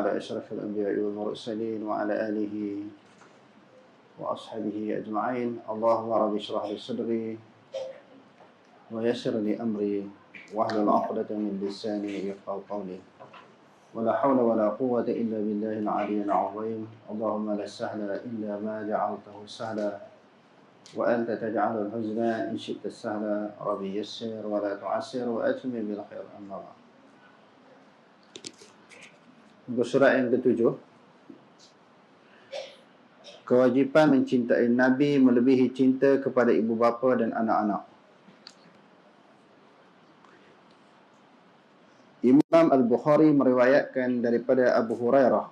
على أشرف الأنبياء والمرسلين وعلى آله وأصحابه أجمعين. اللهم رب اشرح لي صدري ويسر لي أمري واحلل عقدة من لساني يفقهوا قولي. ولا حول ولا قوة إلا بالله العلي العظيم. اللهم لا سهل إلا ما جعلته سهلا وأنت تجعل الحزن إن شئت السهل. ربي يسر ولا تعسر وأتمم بالخير. أما بعد. Untuk surat yang ketujuh, kewajipan mencintai Nabi melebihi cinta kepada ibu bapa dan anak-anak. Imam Al-Bukhari meriwayatkan daripada Abu Hurairah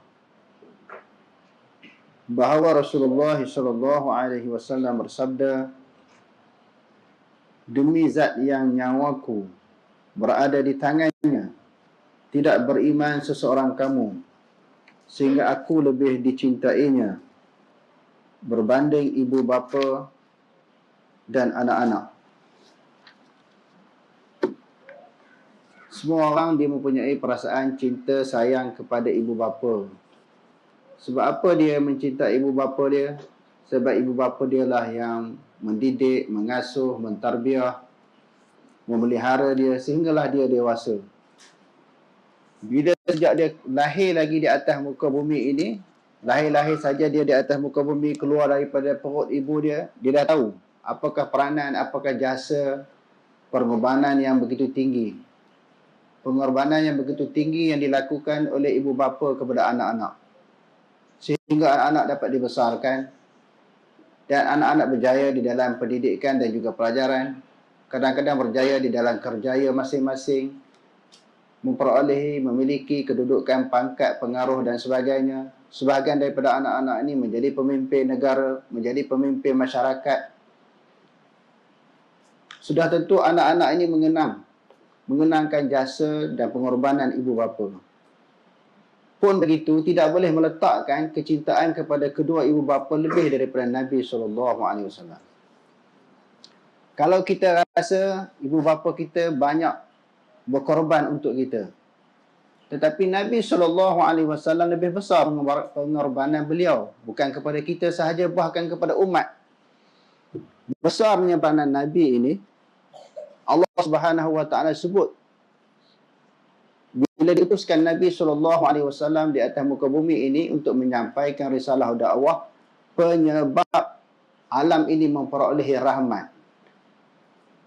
bahawa Rasulullah SAW bersabda, demi zat yang nyawaku berada di tangannya, tidak beriman seseorang kamu sehingga aku lebih dicintainya berbanding ibu bapa dan anak-anak. Semua orang dia mempunyai perasaan cinta sayang kepada ibu bapa. Sebab apa dia mencintai ibu bapa dia? Sebab ibu bapa dia lah yang mendidik, mengasuh, mentarbiah, memelihara dia sehinggalah dia dewasa. Bila sejak dia lahir lagi di atas muka bumi ini, lahir-lahir saja dia di atas muka bumi, keluar daripada perut ibu dia, dia dah tahu apakah peranan, apakah jasa pengorbanan yang begitu tinggi. Pengorbanan yang begitu tinggi yang dilakukan oleh ibu bapa kepada anak-anak. Sehingga anak-anak dapat dibesarkan dan anak-anak berjaya di dalam pendidikan dan juga pelajaran. Kadang-kadang berjaya di dalam kerjaya masing-masing, memiliki kedudukan, pangkat, pengaruh dan sebagainya. Sebahagian daripada anak-anak ini menjadi pemimpin negara, menjadi pemimpin masyarakat. Sudah tentu anak-anak ini mengenangkan jasa dan pengorbanan ibu bapa. Pun begitu, tidak boleh meletakkan kecintaan kepada kedua ibu bapa lebih daripada Nabi SAW. Kalau kita rasa ibu bapa kita banyak berkorban untuk kita, tetapi Nabi SAW lebih besar pengorbanan beliau, bukan kepada kita sahaja, bahkan kepada umat. Besarnya peranan Nabi ini Allah Subhanahu wa taala sebut bila diutuskan Nabi SAW di atas muka bumi ini untuk menyampaikan risalah dakwah, penyebab alam ini memperolehi rahmat.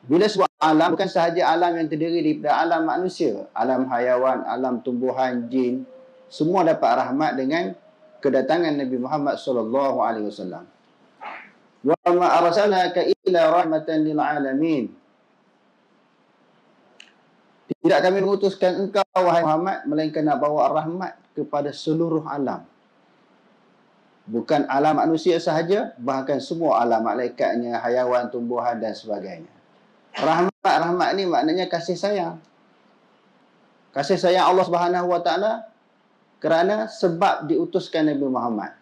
Bila sebut alam, bukan sahaja alam yang terdiri daripada alam manusia, alam hayawan, alam tumbuhan, jin, semua dapat rahmat dengan kedatangan Nabi Muhammad SAW. Wa ma arsalnaka illa rahmatan lil alamin. Tidak kami mengutuskan engkau, wahai Muhammad, melainkan nak bawa rahmat kepada seluruh alam. Bukan alam manusia sahaja, bahkan semua alam, malaikatnya, hayawan, tumbuhan dan sebagainya. Rahmat ni maknanya kasih sayang. Kasih sayang Allah Subhanahu wa taala kerana sebab diutuskan Nabi Muhammad.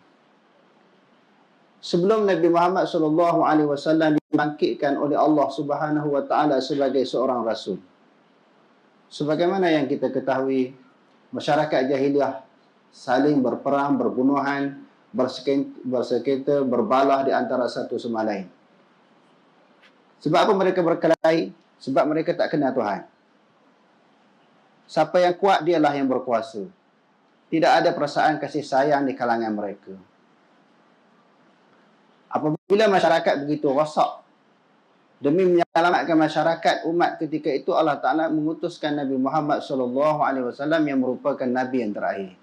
Sebelum Nabi Muhammad SAW dibangkitkan oleh Allah Subhanahu wa taala sebagai seorang rasul, sebagaimana yang kita ketahui, masyarakat jahiliah saling berperang, berbunuhan, bersengketa, berbalah di antara satu sama lain. Sebab apa mereka berkelahi? Sebab mereka tak kenal Tuhan. Siapa yang kuat, dialah yang berkuasa. Tidak ada perasaan kasih sayang di kalangan mereka. Apabila masyarakat begitu rosak, demi menyelamatkan masyarakat umat ketika itu, Allah Ta'ala mengutuskan Nabi Muhammad SAW yang merupakan Nabi yang terakhir.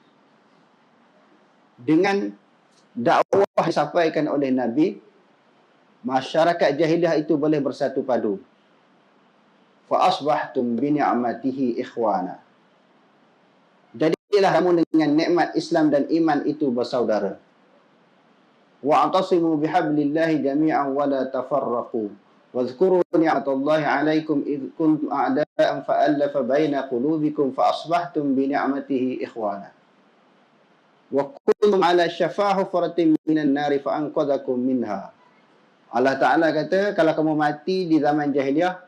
Dengan dakwah disampaikan oleh Nabi, masyarakat jahiliah itu boleh bersatu padu. Fa asbahtum bi ni'matihi ikhwana. Jadilah kamu dengan nikmat Islam dan iman itu bersaudara. Wa atasimu bihablillahi jami'an wa la tafarraqu. Wadhkuru ni'matallahi 'alaikum id kuntum a'da'an fa'alafa baina qulubikum fa asbahtum bi ni'matihi ikhwana. Wa kuntum 'ala shafa hufratin minan nari fa anqadhakum minha. Allah Ta'ala kata, kalau kamu mati di zaman jahiliah,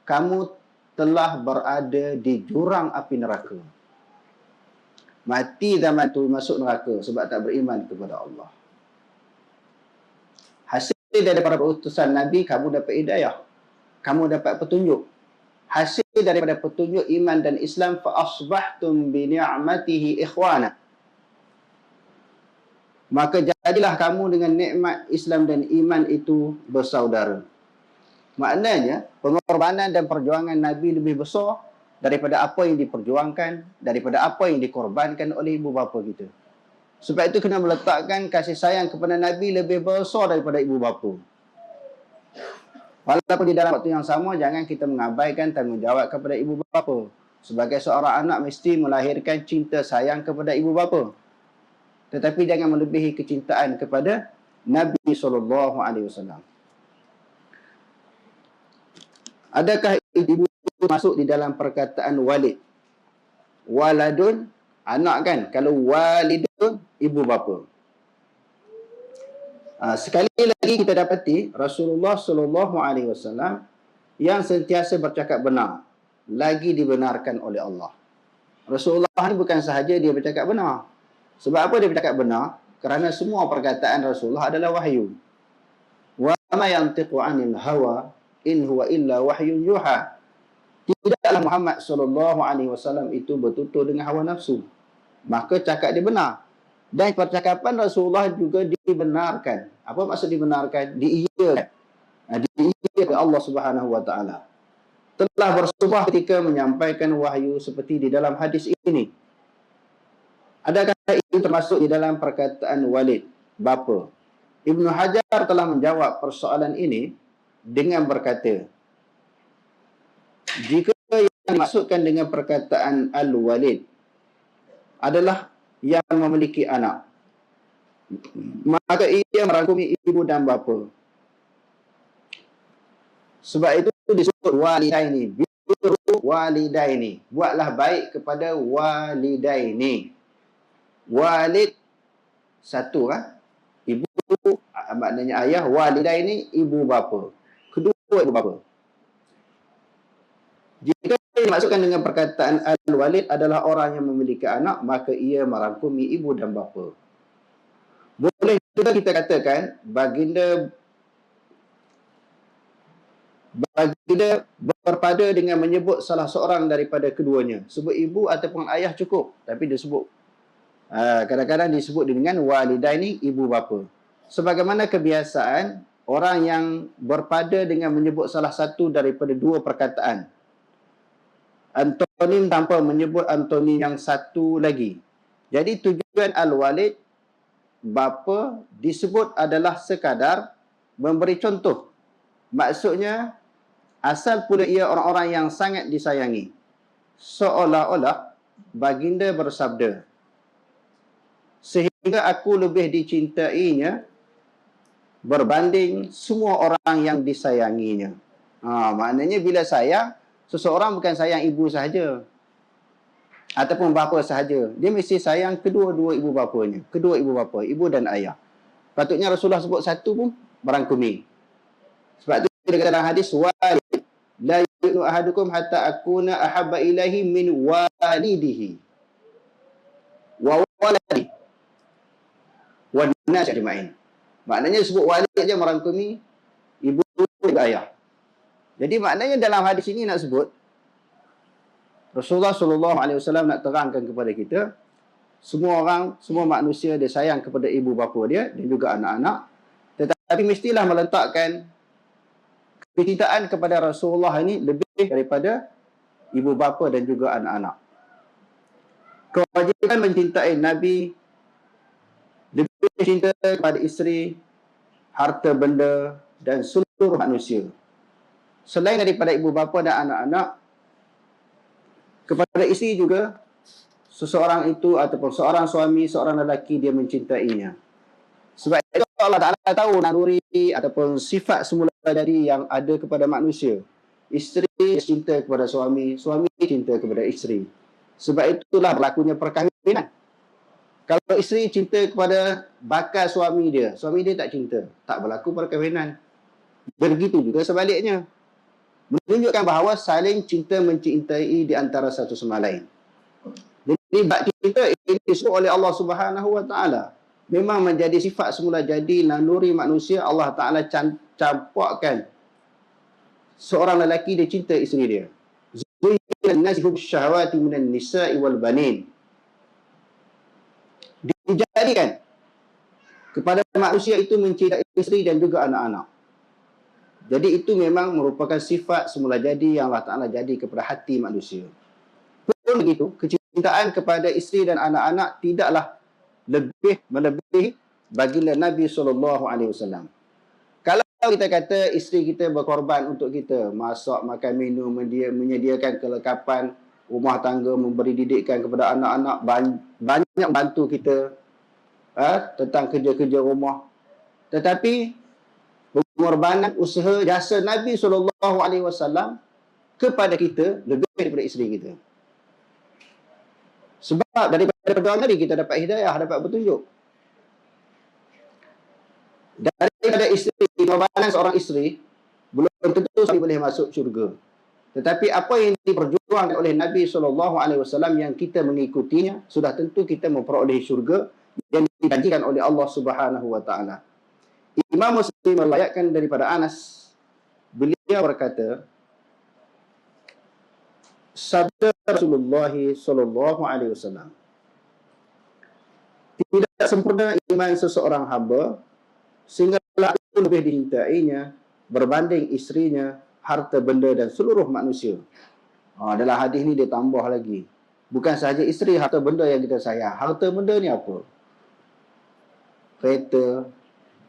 kamu telah berada di jurang api neraka. Mati zaman tu masuk neraka sebab tak beriman kepada Allah. Hasil daripada utusan Nabi, kamu dapat hidayah. Kamu dapat petunjuk. Hasil daripada petunjuk iman dan Islam, fa asbahtum bi ni'matihi ikhwana. Maka jadilah kamu dengan nikmat Islam dan iman itu bersaudara. Maknanya, pengorbanan dan perjuangan Nabi lebih besar daripada apa yang diperjuangkan, daripada apa yang dikorbankan oleh ibu bapa kita. Sebab itu kena meletakkan kasih sayang kepada Nabi lebih besar daripada ibu bapa. Walaupun di dalam waktu yang sama, jangan kita mengabaikan tanggungjawab kepada ibu bapa. Sebagai seorang anak mesti melahirkan cinta sayang kepada ibu bapa. Tetapi jangan melebihi kecintaan kepada Nabi SAW. Adakah ibu masuk di dalam perkataan walid? Waladun, anak kan? Kalau walidun, ibu bapa. Sekali lagi kita dapati Rasulullah SAW yang sentiasa bercakap benar, lagi dibenarkan oleh Allah. Rasulullah ini bukan sahaja dia bercakap benar. Sebab apa dia bercakap benar? Kerana semua perkataan Rasulullah adalah wahyu. Wa ma yantiqu 'anil hawa in huwa illa wahyun yuha. Tidaklah Muhammad SAW itu bertutur dengan hawa nafsu. Maka cakap dia benar. Dan percakapan Rasulullah juga dibenarkan. Apa maksud dibenarkan? Diiyakan. Diiyakan Allah Subhanahu Wa Taala. Telah bersumpah ketika menyampaikan wahyu seperti di dalam hadis ini. Adakah itu termasuk di dalam perkataan walid, bapa? Ibnu Hajar telah menjawab persoalan ini dengan berkata, jika yang dimaksudkan dengan perkataan al-walid adalah yang memiliki anak, maka ia merangkumi ibu dan bapa. Sebab itu disebut walidaini. Birru walidaini. Buatlah baik kepada walidaini. Walid satu kan? Ibu maknanya ayah, walidaini ibu bapa. Kedua ibu bapa. Jika dimaksudkan dengan perkataan al-walid adalah orang yang memiliki anak, maka ia merangkumi ibu dan bapa. Boleh juga kita katakan baginda berpada dengan menyebut salah seorang daripada keduanya. Sebut ibu ataupun ayah cukup, tapi disebut kadang-kadang disebut dengan walidaini, ibu bapa. Sebagaimana kebiasaan orang yang berpada dengan menyebut salah satu daripada dua perkataan, antonim tanpa menyebut antonim yang satu lagi. Jadi tujuan al-walid, bapa, disebut adalah sekadar memberi contoh. Maksudnya, asal pula ia orang-orang yang sangat disayangi. Seolah-olah baginda bersabda, sehingga aku lebih dicintainya berbanding semua orang yang disayanginya. Maknanya bila sayang, seseorang bukan sayang ibu sahaja ataupun bapa sahaja. Dia mesti sayang kedua-dua ibu bapanya. Kedua ibu bapa, ibu dan ayah. Patutnya Rasulullah sebut satu pun merangkumi. Sebab itu dia kata dalam hadis, walid la yu'minu ahadukum hatta akuna ahabba ilaihi min walidihi wa waladi wa nas ajma'in. Maknanya sebut walid saja merangkumi ibu dan ayah. Jadi maknanya dalam hadis ini nak sebut Rasulullah SAW nak terangkan kepada kita, semua orang, semua manusia dia sayang kepada ibu bapa dia dan juga anak-anak, tetapi mestilah meletakkan kecintaan kepada Rasulullah ini lebih daripada ibu bapa dan juga anak-anak. Kewajiban mencintai Nabi, lebih cinta kepada isteri, harta benda dan seluruh manusia. Selain daripada ibu bapa dan anak-anak, kepada isteri juga, seseorang itu ataupun seorang suami, seorang lelaki dia mencintainya. Sebab itu Allah Ta'ala tahu naluri ataupun sifat semula dari yang ada kepada manusia. Isteri cinta kepada suami, suami cinta kepada isteri. Sebab itulah berlakunya perkahwinan. Kalau isteri cinta kepada bakal suami dia tak cinta, tak berlaku perkahwinan. Begitu juga sebaliknya. Menunjukkan bahawa saling cinta mencintai di antara satu sama lain. bab cinta ini disuruh oleh Allah Subhanahu Wa Taala. Memang menjadi sifat semula jadi naluri manusia. Allah Taala campakkan seorang lelaki dia cinta isteri dia. Zuyyina an-nasi syahawati minan nisa'i wal banin. Dijadikan kepada manusia itu mencintai isteri dan juga anak-anak. Jadi itu memang merupakan sifat semula jadi yang Allah Ta'ala jadi kepada hati manusia. Pun begitu, kecintaan kepada isteri dan anak-anak tidaklah melebihi baginda Nabi SAW. Kalau kita kata isteri kita berkorban untuk kita, masak, makan, minum, menyediakan kelengkapan rumah tangga, memberi didikan kepada anak-anak, banyak bantu kita tentang kerja-kerja rumah. Tetapi pengorbanan usaha jasa Nabi SAW kepada kita lebih daripada isteri kita. Sebab daripada perjuangan tadi kita dapat hidayah, dapat petunjuk. Daripada isteri, pengorbanan seorang isteri belum tentu sampai boleh masuk syurga. Tetapi apa yang diperjuangkan oleh Nabi SAW yang kita mengikutinya, sudah tentu kita memperoleh syurga yang dijanjikan oleh Allah Subhanahu Wa Taala. Imam Muslim meriwayatkan daripada Anas, beliau berkata, sabda Rasulullah SAW, tidak sempurna iman seseorang hamba sehinggalah aku lebih dicintainya berbanding isterinya, harta benda dan seluruh manusia. Dalam hadis ni dia tambah lagi, bukan sahaja isteri, harta benda yang kita sayang. Harta benda ni apa? Kereta,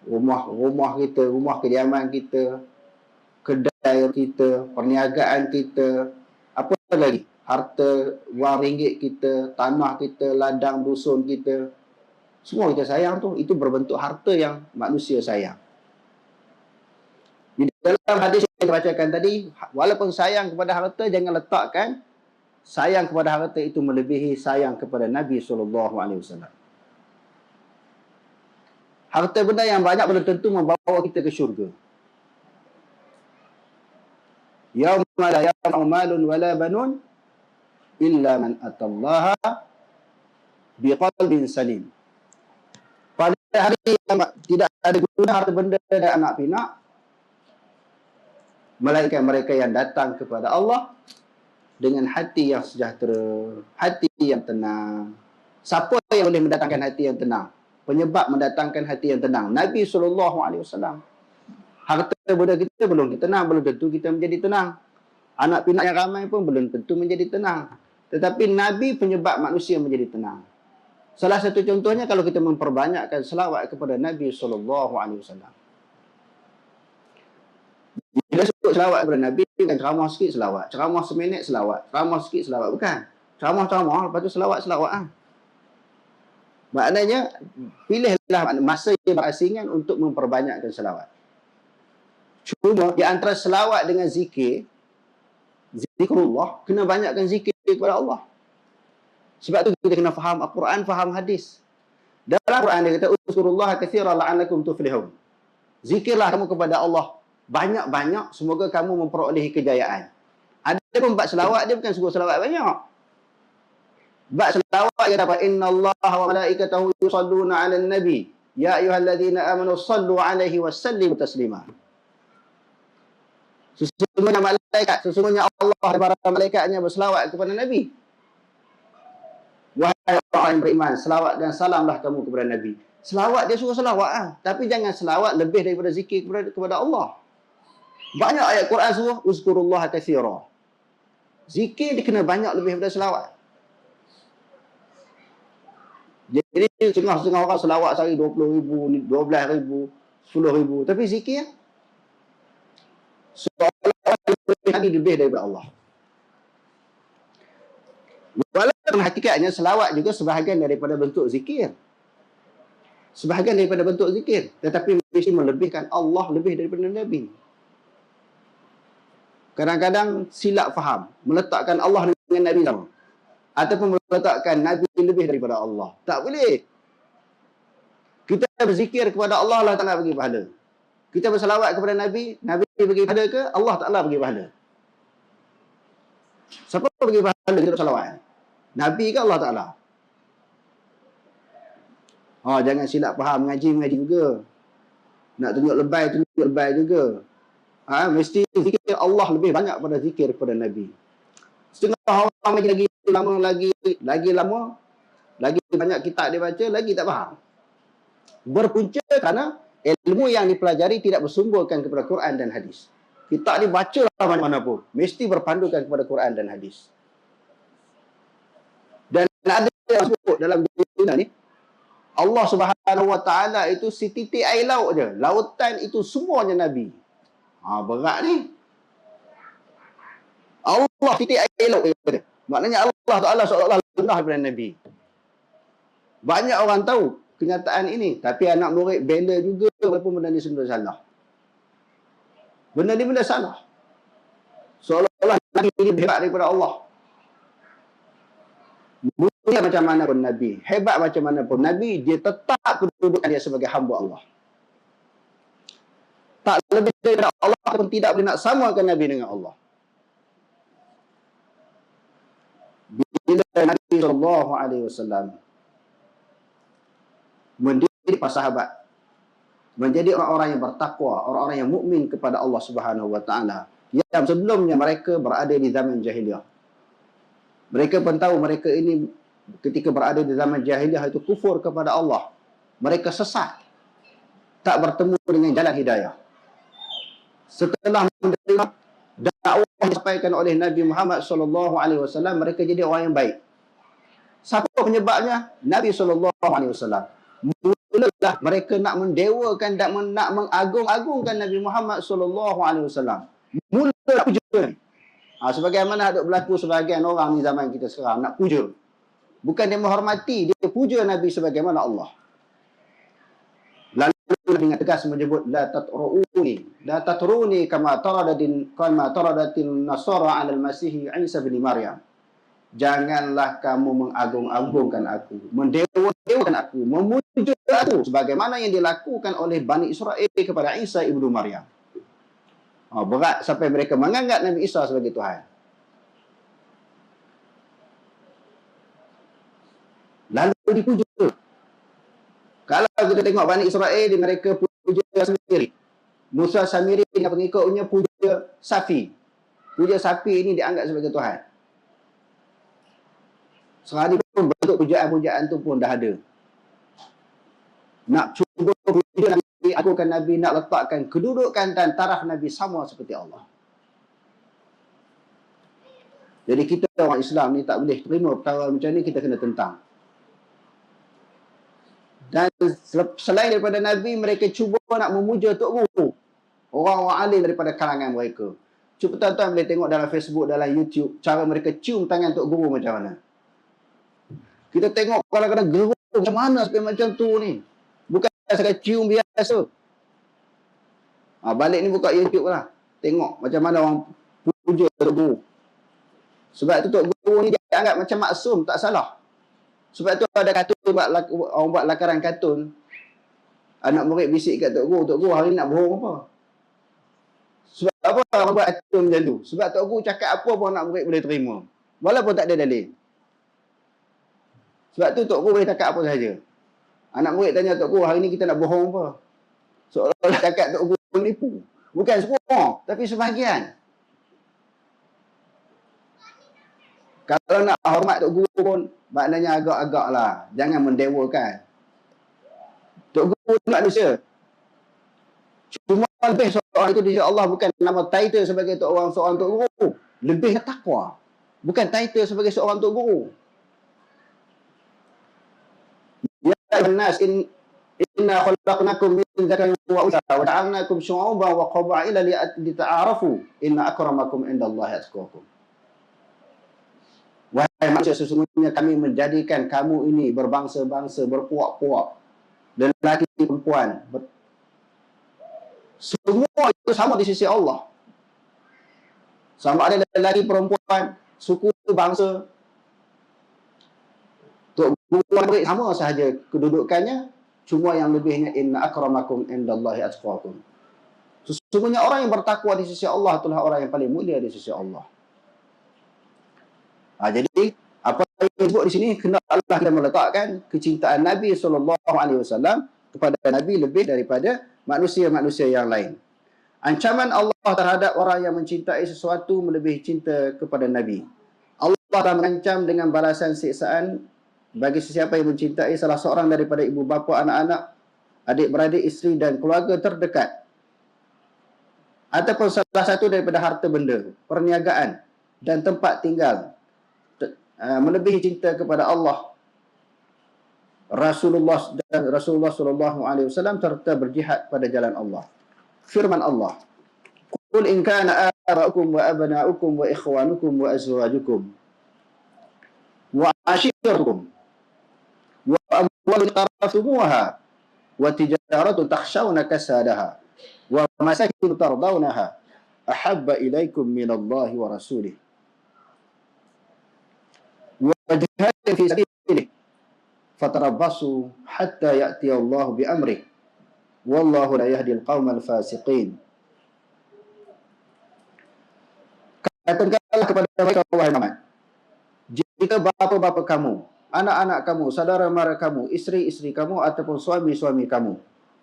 rumah kita, rumah kediaman kita, kedai kita, perniagaan kita, apa lagi? Harta wang ringgit kita, tanah kita, ladang dusun kita, semua kita sayang tu, itu berbentuk harta yang manusia sayang. Di dalam hadis yang dibacakan tadi, walaupun sayang kepada harta, jangan letakkan sayang kepada harta itu melebihi sayang kepada Nabi SAW. Harta benda yang banyak belum tentu membawa kita ke syurga. Yauma la yanfa'u malun wala banun illa man atallaha biqalbin salim. Pada hari yang tidak ada guna harta benda dan anak pinak, melainkan mereka yang datang kepada Allah dengan hati yang sejahtera, hati yang tenang. Siapa yang boleh mendatangkan hati yang tenang? Penyebab mendatangkan hati yang tenang, Nabi SAW. Harta benda kita belum tenang, belum tentu kita menjadi tenang. Anak pinak yang ramai pun belum tentu menjadi tenang. Tetapi Nabi penyebab manusia menjadi tenang. Salah satu contohnya kalau kita memperbanyakkan selawat kepada Nabi SAW. Bila sebut selawat kepada Nabi, bukan ceramah sikit selawat, ceramah seminit selawat, ceramah sikit selawat, bukan. Ceramah-ceramah, lepas tu selawat-selawat. Maknanya, pilihlah masa yang berasingan untuk memperbanyakkan selawat. Cuma di antara selawat dengan zikir, zikrullah, kena banyakkan zikir kepada Allah. Sebab tu kita kena faham Al-Quran, faham hadis. Dalam Al-Quran dia kata, uzkurullah katsiran la'allakum tuflihun. Zikirlah kamu kepada Allah banyak-banyak, semoga kamu memperolehi kejayaan. Ada pun bab selawat, dia bukan suruh selawat banyak. Bab selawat dia dapat, innallaha wa malaikatahu yusalluna 'alan nabi ya ayyuhalladzina amanu sallu 'alaihi wa sallimu taslima. Sesungguhnya Allah dan para malaikatnya berselawat kepada Nabi. Wahai orang yang beriman, selawat dan salamlah kamu kepada Nabi. Selawat dia suruh selawat, tapi jangan selawat lebih daripada zikir kepada Allah. Banyak ayat Quran suruh uzkurullah katsira. Zikir dia kena banyak lebih daripada selawat. Jadi setengah-setengah orang selawat sehari 20,000, 12,000, 10,000, tapi zikir seolah-olah lebih daripada Allah. Walaupun hakikatnya selawat juga sebahagian daripada bentuk zikir. Sebahagian daripada bentuk zikir. Tetapi mesti melebihkan Allah lebih daripada Nabi. Kadang-kadang silap faham. Meletakkan Allah dengan Nabi sama. Ataupun meletakkan Nabi lebih daripada Allah. Tak boleh. Kita berzikir kepada Allah, Allah Ta'ala bagi pahala. Kita berselawat kepada Nabi, Nabi bagi pahala ke? Allah Ta'ala bagi pahala. Siapa bagi pahala kita berselawat? Nabi ke Allah Ta'ala? Jangan silap faham, mengaji juga. Nak tunjuk lebay juga. Mesti zikir Allah lebih banyak pada zikir kepada Nabi. Setengah orang lagi lama, lagi banyak kitab dia baca, lagi tak faham. Berpunca kerana ilmu yang dipelajari tidak bersumberkan kepada Quran dan hadis. Kitab dibaca lah mana pun, mesti berpandukan kepada Quran dan hadis. Dan ada yang sebut dalam dunia ni, Allah Subhanahu Wa Taala itu setitik air laut je. Lautan itu semuanya Nabi. Berat ni. Allah titik air laut je. Maknanya Allah Ta'ala seolah-olah rendah daripada Nabi. Banyak orang tahu kenyataan ini, tapi anak murid bela juga walaupun benda ni sebenarnya salah. Benda ni benda salah. Seolah-olah Nabi ini hebat daripada Allah. Mulia macam mana pun Nabi, hebat macam mana pun Nabi, dia tetap kedudukan dia sebagai hamba Allah. Tak lebih daripada Allah pun tidak boleh nak samakan Nabi dengan Allah. Bila Nabi SAW mendidik para sahabat menjadi orang-orang yang bertakwa, orang-orang yang mukmin kepada Allah Subhanahu Wa Taala, yang sebelumnya mereka berada di zaman jahiliah. Mereka pun tahu mereka ini ketika berada di zaman jahiliah itu kufur kepada Allah. Mereka sesat, tak bertemu dengan jalan hidayah. Setelah menerima dakwah yang disampaikan oleh Nabi Muhammad SAW, mereka jadi orang yang baik. Siapa penyebabnya? Nabi SAW. Mulalah mereka nak mendewakan dan nak mengagung-agungkan Nabi Muhammad SAW. Mula puja. Sebagaimana ada berlaku sebahagian orang di zaman kita sekarang nak puja. Bukan dia menghormati, dia puja Nabi sebagaimana Allah. Lalu dengan tegas menyebut la tatruni kama taradatin nasara 'alal masih Isa bin Maryam. Janganlah kamu mengagung-agungkan aku, mendewa-dewakan aku, memuja aku sebagaimana yang dilakukan oleh Bani Israel kepada Isa ibnu Maryam. Berat sampai mereka menganggap Nabi Isa sebagai Tuhan. Lalu dipuja. Kalau kita tengok Bani Israel, mereka puja sendiri. Musa Samiri dan pengikutnya puja sapi. Puja sapi ini dianggap sebagai Tuhan. Sehari pun bentuk pujaan-pujaan tu pun dah ada. Nak cuba puja Nabi, agungkan Nabi, nak letakkan kedudukan dan taraf Nabi sama seperti Allah. Jadi kita orang Islam ni tak boleh terima perkara macam ni, kita kena tentang. Dan selain daripada Nabi, mereka cuba nak memuja Tok Guru, orang-orang alim daripada kalangan mereka. Cuba tuan-tuan boleh tengok dalam Facebook, dalam YouTube, cara mereka cium tangan Tok Guru macam mana. Kita tengok kadang-kadang gerung macam mana sampai macam tu ni. Bukan sekadar cium biasa. Balik ni buka YouTube lah. Tengok macam mana orang puja Tok Guru. Sebab tu Tok Guru ni dia anggap macam maksum, tak salah. Sebab tu ada kartun, orang buat lakaran kartun. Anak murid bisik kat Tok Guru hari ni nak bohong apa? Sebab apa orang buat kartun macam tu? Sebab Tok Guru cakap apa pun anak murid boleh terima. Walaupun tak ada dalil. Sebab tu Tok Guru boleh cakap apa sahaja. Anak murid tanya Tok Guru, hari ni kita nak bohong apa? Seolah-olah cakap Tok Guru menipu. Bukan semua, tapi sebahagian. Kalau nak hormat Tok Guru pun, maknanya agak-agak lah. Jangan mendewakan. Tok Guru itu manusia. Cuma lebih seorang itu di sisi Allah bukan nama title sebagai seorang Tok Guru. Lebih takwa. Bukan title sebagai seorang Tok Guru. Ya nas inna khalaqnakum min dzakarin wa untha wa ja'alnakum syu'uban wa qabaila lita'arafu inna akramakum indallahi atqakum. Wahai manusia, sesungguhnya kami menjadikan kamu ini berbangsa-bangsa, berpuak-puak, lelaki perempuan. Semua itu sama di sisi Allah. Sama ada lelaki perempuan, suku bangsa. Tok Guru sama sahaja kedudukannya, cuma yang lebihnya inna akramakum indallahi atqakum. Sesungguhnya orang yang bertakwa di sisi Allah itulah orang yang paling mulia di sisi Allah. Jadi apa sebut di sini, hendaklah kita meletakkan kecintaan Nabi SAW kepada Nabi lebih daripada manusia-manusia yang lain. Ancaman Allah terhadap orang yang mencintai sesuatu melebihi cinta kepada Nabi. Allah telah mengancam dengan balasan siksaan bagi sesiapa yang mencintai salah seorang daripada ibu bapa, anak-anak, adik-beradik, isteri dan keluarga terdekat, ataupun salah satu daripada harta benda, perniagaan dan tempat tinggal, melebihi cinta kepada Allah, Rasulullah sallallahu alaihi wasallam serta berjihad pada jalan Allah. Firman Allah, "Qul in kana aba'ukum wa abna'ukum wa ikhwanukum wa azwajukum wa ashiratukum wa amwalun taraftumuha wa tijaratun takhshawna kasadaha wa masakin tardawnaha ahabba ilaikum minallahi wa rasulih wa jihadin fi sabilih fatarabbasu hatta ya'tiya Allah bi amrih wallahu la yahdi al-qaumal fasiqin." Katakanlah kepada mereka, wahai Muhammad, jika bapa-bapa kamu, anak-anak kamu, saudara mara kamu, isteri-isteri kamu ataupun suami-suami kamu,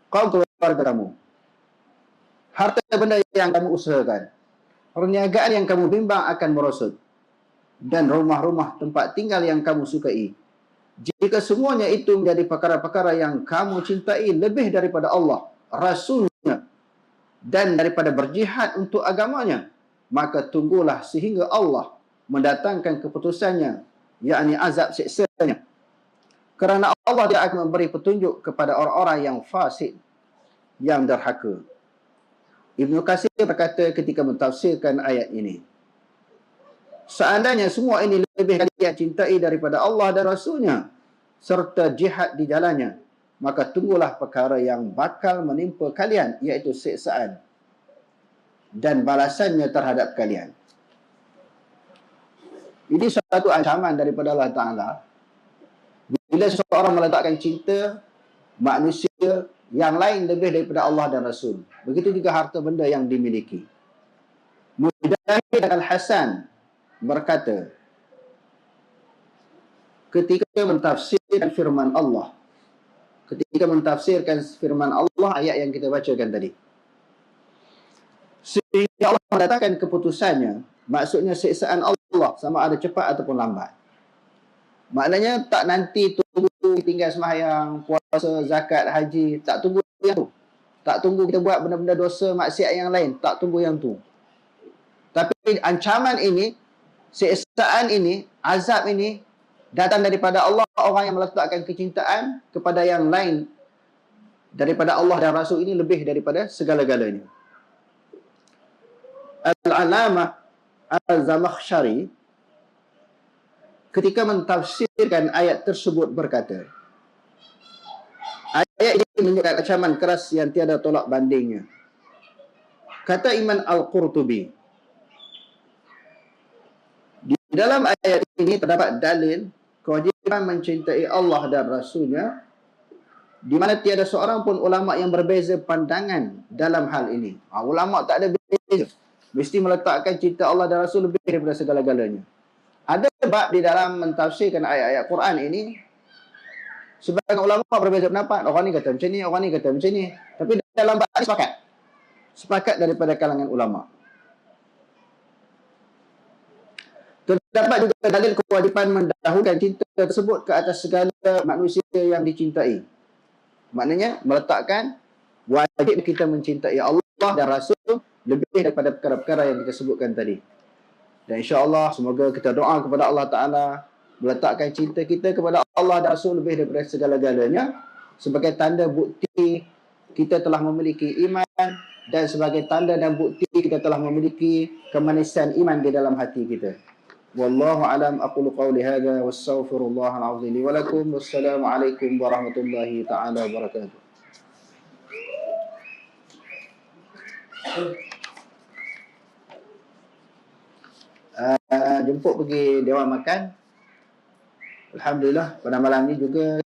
kaum keluarga kamu, harta benda yang kamu usahakan, perniagaan yang kamu bimbang akan merosot, dan rumah-rumah tempat tinggal yang kamu sukai, jika semuanya itu menjadi perkara-perkara yang kamu cintai lebih daripada Allah, Rasulnya, dan daripada berjihad untuk agamanya, maka tunggulah sehingga Allah mendatangkan keputusannya, yakni azab siksanya. Kerana Allah tidak akan memberi petunjuk kepada orang-orang yang fasik, yang derhaka. Ibnu Katsir berkata ketika mentafsirkan ayat ini, seandainya semua ini lebih kalian cintai daripada Allah dan Rasulnya, serta jihad di jalannya, maka tunggulah perkara yang bakal menimpa kalian, iaitu siksaan dan balasannya terhadap kalian. Ini satu ancaman daripada Allah Ta'ala. Bila seseorang meletakkan cinta manusia yang lain lebih daripada Allah dan Rasul, begitu juga harta benda yang dimiliki. Mujahid Al-Hasan berkata, ketika mentafsirkan firman Allah, ayat yang kita bacakan tadi, sehingga Allah mendatangkan keputusannya, maksudnya siksaan Allah, sama ada cepat ataupun lambat. Maknanya tak nanti tunggu tinggal sembahyang, puasa, zakat, haji, tak tunggu yang tu. Tak tunggu kita buat benda-benda dosa, maksiat yang lain, tak tunggu yang tu. Tapi ancaman ini, siksaan ini, azab ini datang daripada Allah. Orang yang meletakkan kecintaan kepada yang lain daripada Allah dan Rasul ini lebih daripada segala-galanya. Al-Alamah Al-Zamakhsyari ketika mentafsirkan ayat tersebut berkata, ayat ini menunjukkan ancaman keras yang tiada tolak bandingnya. Kata Imam Al-Qurtubi, di dalam ayat ini terdapat dalil kewajiban mencintai Allah dan Rasulnya, di mana tiada seorang pun ulama yang berbeza pandangan dalam hal ini. Ulama tak ada beza, mesti meletakkan cinta Allah dan Rasul lebih daripada segala-galanya. Ada bab di dalam mentafsirkan ayat-ayat Quran ini, sebagian ulama berbeza pendapat. Orang ni kata macam ni, orang ni kata macam ni. Tapi dalam bab ini sepakat daripada kalangan ulama. Terdapat juga dalil kewajipan mendahulukan cinta tersebut ke atas segala manusia yang dicintai. Maknanya meletakkan wajib kita mencintai Allah dan Rasul lebih daripada perkara-perkara yang kita sebutkan tadi. Dan insya-Allah semoga kita doa kepada Allah Ta'ala meletakkan cinta kita kepada Allah dan Rasul lebih daripada segala-galanya, sebagai tanda bukti kita telah memiliki iman, dan sebagai tanda dan bukti kita telah memiliki kemanisan iman di dalam hati kita. Wallahu alam, aqulu qawli hadza wastaghfirullahal azim li wa lakum. Wassalamu alaikum warahmatullahi taala wabarakatuh. Jemput pergi Dewan Makan. Alhamdulillah pada malam ni juga